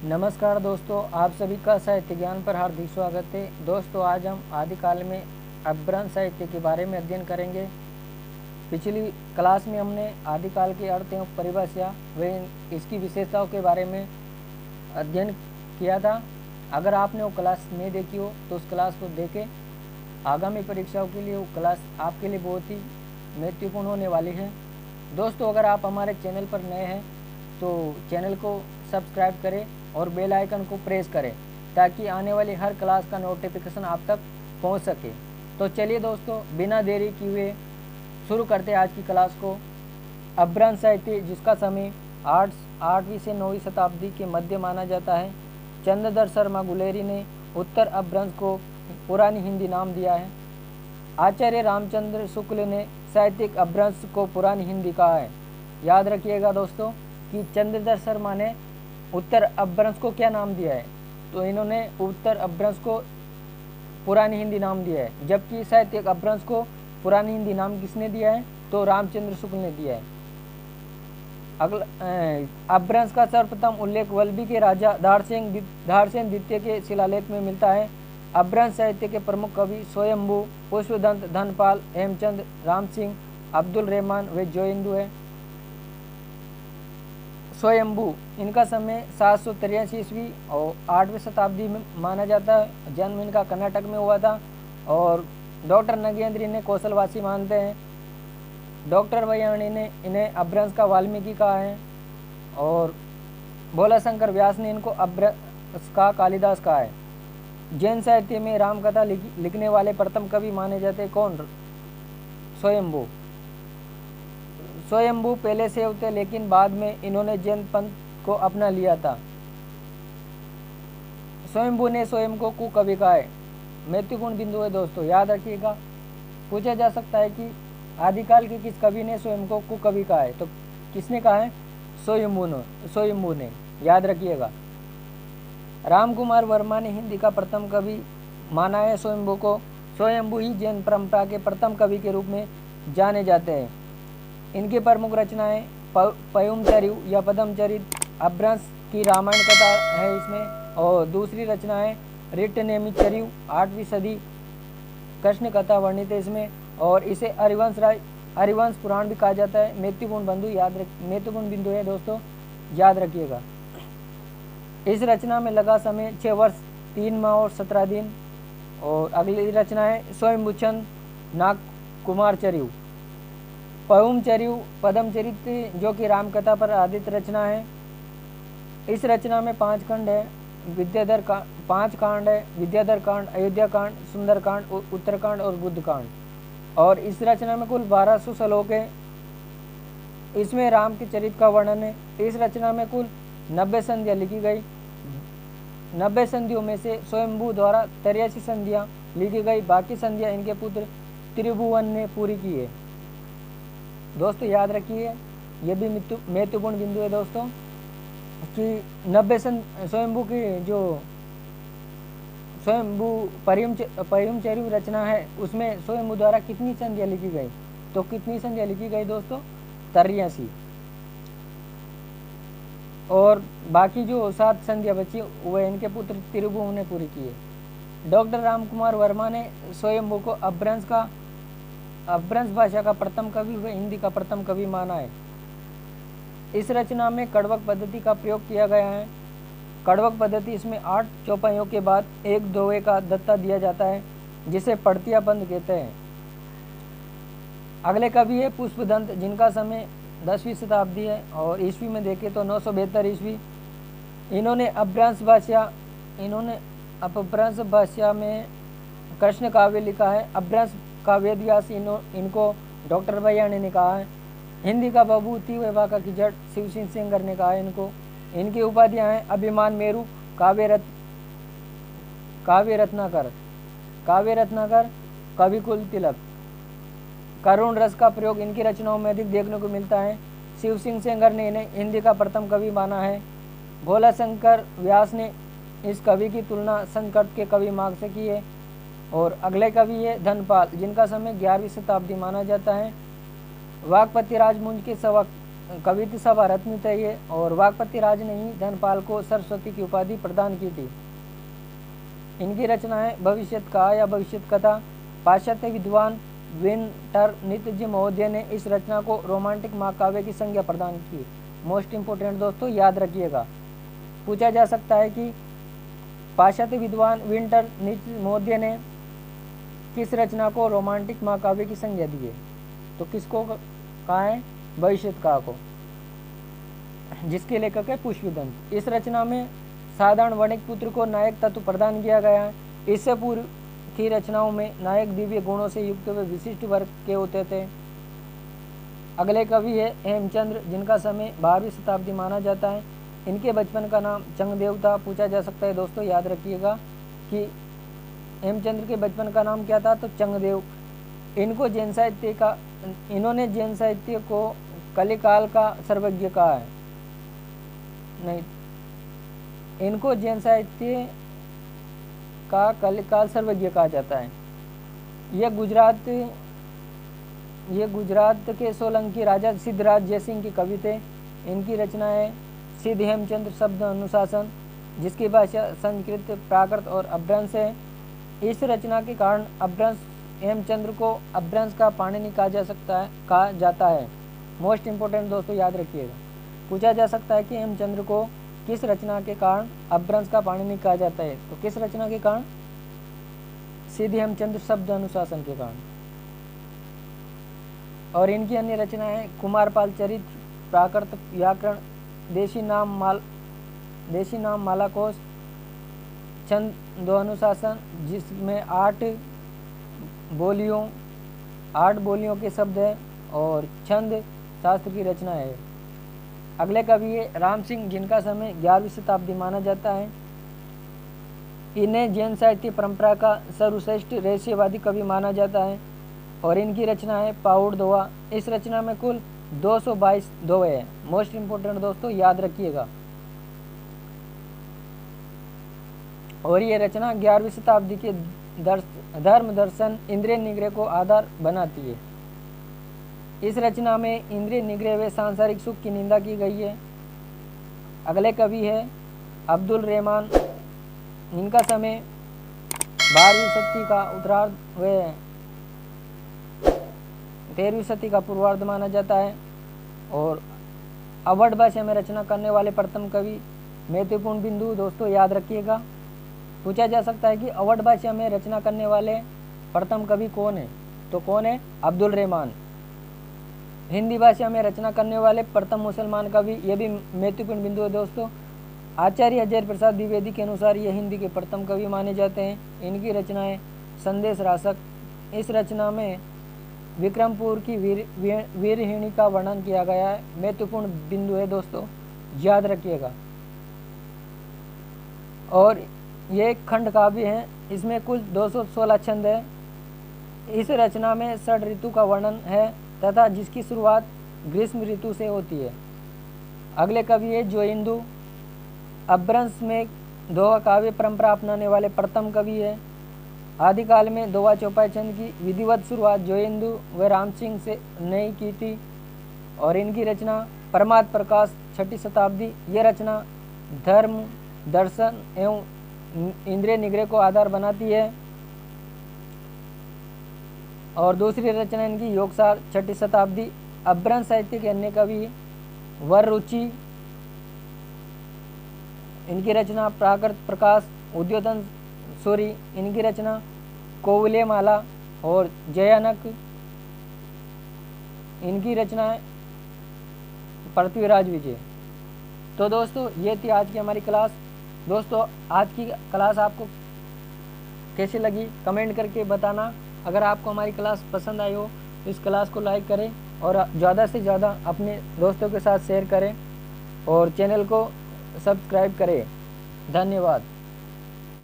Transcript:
नमस्कार दोस्तों, आप सभी का साहित्य ज्ञान पर हार्दिक स्वागत है। दोस्तों, आज हम आदिकाल में अपभ्रंश साहित्य के बारे में अध्ययन करेंगे। पिछली क्लास में हमने आदिकाल के अर्थ एवं परिभाषा व इसकी विशेषताओं के बारे में अध्ययन किया था। अगर आपने वो क्लास नहीं देखी हो तो उस क्लास को देखें। आगामी परीक्षाओं के लिए वो क्लास आपके लिए बहुत ही महत्वपूर्ण होने वाली है। दोस्तों, अगर आप हमारे चैनल पर नए हैं तो चैनल को सब्सक्राइब करें और बेल आइकन को प्रेस करें ताकि आने वाली हर क्लास का नोटिफिकेशन आप तक पहुंच सके। तो चलिए दोस्तों, बिना देरी किए शुरू करते हैं आज की क्लास को। अपभ्रंश साहित्य, जिसका समय 8वीं से 9वीं शताब्दी के मध्य माना जाता है। चंद्रधर शर्मा गुलेरी ने उत्तर अपभ्रंश को पुरानी हिंदी नाम दिया है। आचार्य रामचंद्र शुक्ल ने साहित्यिक अपभ्रंश को पुरानी हिंदी कहा है। याद रखिएगा दोस्तों कि चंद्रधर शर्मा ने उत्तर अपभ्रंश को क्या नाम दिया है, तो इन्होंने उत्तर अपभ्रंश को पुरानी हिंदी नाम दिया है। जबकि साहित्यिक अपभ्रंश को पुरानी हिंदी नाम किसने दिया है, तो रामचंद्र शुक्ल ने दिया है। अगला अपभ्रंश का सर्वप्रथम उल्लेख वल्लभी के राजा धारसेन द्वितीय के शिलालेख में मिलता है। अपभ्रंश साहित्य के प्रमुख कवि स्वयंभू, पुष्पदंत, धनपाल, हेमचंद, राम सिंह, अब्दुल रहमान व जोइंदू है। स्वयंभू, इनका समय 783 ईस्वी और 8वीं शताब्दी में माना जाता है। जन्म इनका कर्नाटक में हुआ था और डॉक्टर नगेंद्र इन्हें कौशलवासी मानते हैं। डॉक्टर वैयाणी ने इन्हें अपभ्रंश का वाल्मीकि कहा है और भोलाशंकर व्यास ने इनको अपभ्रंश का कालिदास कहा है। जैन साहित्य में रामकथा लिखने वाले प्रथम कवि माने जाते हैं कौन? स्वयंभू। स्वयंभू पहले से थे लेकिन बाद में इन्होंने जैन पंथ को अपना लिया था। स्वयंभू ने स्वयं को कुकवि कहा है। महत्वपूर्ण बिंदु है दोस्तों, याद रखिएगा। पूछा जा सकता है कि आदिकाल के किस कवि ने स्वयं को कुकवि कहा है, तो किसने कहा है? स्वयंभू ने। याद रखिएगा। रामकुमार वर्मा ने हिंदी का प्रथम कवि माना है स्वयंभू को। स्वयंभू ही जैन परंपरा के प्रथम कवि के रूप में जाने जाते हैं। इनकी प्रमुख रचनाएं पयुमचर्यु या पद्मचरित, अपभ्रंश की रामायण कथा है इसमें, और दूसरी रचना है ऋट्टनेमिचर्यु, 8वीं सदी कृष्ण कथा वर्णित है इसमें, और इसे हरिवंश पुराण भी कहा जाता है। महत्वपूर्ण बिंदु है दोस्तों, याद रखिएगा। इस रचना में लगा समय 6 वर्ष 3 माह और 17 दिन। और अगली रचना है स्वयंभूचंद नागकुमारचर्यु, पयुमचर्यु, पद्मचरित, जो कि रामकथा पर आधारित रचना है। इस रचना में 5 खंड है। 5 कांड है: विद्याधर कांड, अयोध्या कांड, सुंदरकांड, उत्तरकांड और बुद्धकांड। और इस रचना में कुल 1200 श्लोक है। इसमें राम के चरित्र का वर्णन है। इस रचना में कुल 90 संधियाँ लिखी गई। 90 संधियों में से स्वयंभू द्वारा 83 संधियाँ लिखी गई। बाकी संधियाँ इनके पुत्र त्रिभुवन ने पूरी की है। दोस्तों, याद रखिए, ये भी महत्वपूर्ण बिंदु है दोस्तों कि 90 स्वयंभू की जो स्वयंभू पयुमचर्यु रचना है उसमें स्वयंभू द्वारा कितनी संधियाँ लिखी गई, तो कितनी संधियाँ लिखी गई दोस्तों? 83। और बाकी जो 7 संधियाँ बची वह इनके पुत्र त्रिभुवन ने पूरी की है। डॉक्टर रामकुमार वर्मा ने स्वयंभू को अपभ्रंश भाषा का प्रथम कवि व हिंदी का प्रथम कवि माना है। इस रचना में कड़वक पद्धति का प्रयोग किया गया है। कड़वक पद्धति, इसमें 8 चौपाइयों के बाद एक दोहे का दत्ता दिया जाता है जिसे पड़तिया बंद कहते हैं। अगले कवि है पुष्पदंत, जिनका समय 10वीं शताब्दी है और ईस्वी में देखें तो 972 ईस्वी। इन्होंने अपभ्रंश भाषा में कृष्ण काव्य लिखा है। अपभ्रंश का वेदव्यास इनको डॉक्टर वैयाणी ने कहा है। हिंदी का बभूति व का खिजड़ शिव सिंह सेंगर ने कहा है इनको। इनकी उपाधियां हैं अभिमान मेरु, काव्य रत्नाकर, कविकुल तिलक। करुण रस का प्रयोग इनकी रचनाओं में अधिक देखने को मिलता है। शिव सिंह सेंगर ने इन्हें हिंदी का प्रथम कवि माना है। भोलाशंकर व्यास ने इस कवि की तुलना संस्कृत के कवि मार्ग से की है। और अगले कवि है धनपाल, जिनका समय 11वीं शताब्दी माना जाता है। वागपति राजमुंज के कवित्व सभा रत्न थे ये, और वागपति राज ने ही धनपाल को सरस्वती की उपाधि प्रदान की थी। इनकी रचनाएं भविष्यत काल या भविष्यत कथा। पाश्चात्य विद्वान विंटरनित्ज महोदय ने इस रचना को रोमांटिक महाकाव्य की संज्ञा प्रदान की। मोस्ट इंपोर्टेंट दोस्तों, याद रखिएगा। पूछा जा सकता है कि पाश्चात्य विद्वान विंटरनित्ज महोदय ने किस रचना को रोमांटिक महाकाव्य की संज्ञा दी है? तो किसको कहा है? भविष्यत काल को, जिसके लेखक है पुष्पदंत। इस रचना में साधारण वणिक पुत्र को नायक तत्व प्रदान किया गया है। इससे पूर्व की रचनाओं में नायक दिव्य गुणों से युक्त व विशिष्ट वर्ग के होते थे। अगले कवि है हेमचंद्र, जिनका समय 12वीं शताब्दी माना जाता है। इनके बचपन का नाम चंगदेव था। पूछा जा सकता है दोस्तों, याद रखिएगा कि हेमचंद्र के बचपन का नाम क्या था? तो चंगदेव। इन्होंने जैन साहित्य को कलिकाल का सर्वज्ञ कहा है। नहीं, इनको जैन साहित्य का कलिकाल सर्वज्ञ कहा जाता है। ये गुजरात के सोलंकी राजा सिद्धराज जयसिंह के कवि थे। इनकी रचना है सिद्ध हेमचंद्र शब्द अनुशासन, जिसकी भाषा संस्कृत, प्राकृत और अपभ्रंश है। इस रचना के कारण अपभ्रंश हेमचंद्र को अपभ्रंश का पाणिनि कहा जाता है। मोस्ट इंपोर्टेंट दोस्तों, याद रखिएगा। पूछा जा सकता है कि हेमचंद्र को किस रचना के कारण अपभ्रंश का पाणिनि कहा जाता है? तो किस रचना के कारण? सिद्ध हेमचंद्र शब्द अनुशासन के कारण। और इनकी अन्य रचनाएं कुमारपाल चरित्र, प्राकृत व्याकरण, देशी नाम मालाकोश, छंद अनुशासन, जिसमें 8 बोलियों के शब्द है, और छंद शास्त्र की रचना है। अगले कवि है राम सिंह, जिनका समय 11वीं शताब्दी माना जाता है। इन्हें जैन साहित्य परंपरा का सर्वश्रेष्ठ रहस्यवादी कवि माना जाता है, और इनकी रचना है पाउड़ दोहा। इस रचना में कुल 222 दोहे हैं। मोस्ट इंपोर्टेंट दोस्तों, याद रखिएगा। और ये रचना 11वीं शताब्दी के धर्म दर्शन इंद्रिय निग्रह को आधार बनाती है। इस रचना में इंद्रिय निग्रह व सांसारिक सुख की निंदा की गई है। अगले कवि है अब्दुल रहमान, इनका समय 12वीं सदी का उत्तरार्ध व 13वीं सदी का पूर्वार्ध माना जाता है, और अवध भाषा में रचना करने वाले प्रथम कवि। महत्वपूर्ण बिंदु दोस्तों, याद रखिएगा। पूछा जा सकता है कि अवध भाषा में रचना करने वाले प्रथम कवि कौन है? तो कौन है? अब्दुल रहमान। हिंदी भाषा में रचना करने वाले प्रथम मुसलमान कवि, ये भी महत्वपूर्ण बिंदु है दोस्तों। आचार्य हजारी प्रसाद द्विवेदी के अनुसार ये हिंदी के प्रथम कवि माने जाते हैं। इनकी रचनाएं संदेश रासक। इस रचना में विक्रमपुर की वीरहिणी का वर्णन किया गया है। महत्वपूर्ण बिंदु है दोस्तों, याद रखिएगा। और ये खंड काव्य है, इसमें कुल 216 छंद है। इस रचना में 6 ऋतु का वर्णन है तथा जिसकी शुरुआत ग्रीष्म ऋतु से होती है। अगले कवि है जोइंदू, अपभ्रंश में दोहा काव्य परंपरा अपनाने वाले प्रथम कवि है। आदिकाल में दोहा चौपाई छंद की विधिवत शुरुआत जोइंदू व राम सिंह से नहीं की थी, और इनकी रचना परमार्थ प्रकाश 6वीं शताब्दी। यह रचना धर्म दर्शन एवं इंद्रिय निग्रह को आधार बनाती है। और दूसरी रचना इनकी योगसार 6वीं शताब्दी। अपभ्रंश साहित्य के अन्य कवि वररुचि, इनकी रचना प्राकृत प्रकाश, उद्योधन सूरी, इनकी रचना कोवले माला, और जयानक, इनकी रचना पृथ्वीराज विजय। तो दोस्तों, ये थी आज की हमारी क्लास। दोस्तों, आज की क्लास आपको कैसी लगी कमेंट करके बताना। अगर आपको हमारी क्लास पसंद आई हो तो इस क्लास को लाइक करें, और ज़्यादा से ज़्यादा अपने दोस्तों के साथ शेयर करें, और चैनल को सब्सक्राइब करें। धन्यवाद।